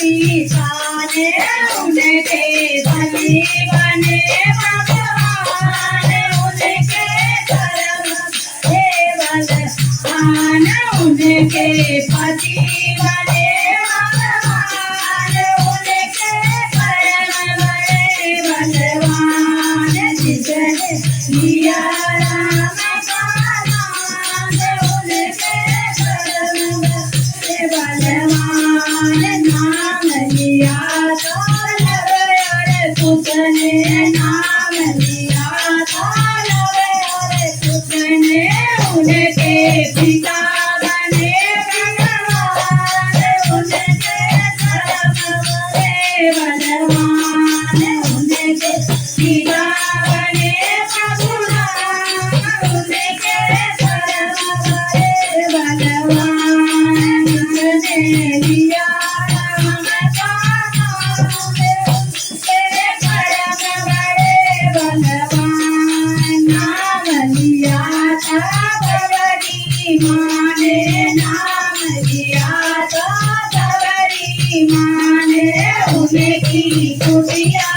सीता ने उनके बलि बने भगवान उनके कर्म हे बलवान उनके पति बने भगवान उनके कर्म बड़े बलवान जिसने लिया राम का नाम उनके कर्म बड़े बलवान नाम लिया तो लव और सुतने नाम लिया तो लव और सुतने उनके पिता बने भगवान उनके कर्म बड़े बलवान उनके पिता बने भगवान उनके कर्म बड़े बलवान जिसने लिया राम का नाम उनके कर्म बड़े बलवान नाम लिया था सबरी माँ ने नाम लिया था सबरी माँ ने उनकी खुशियाँ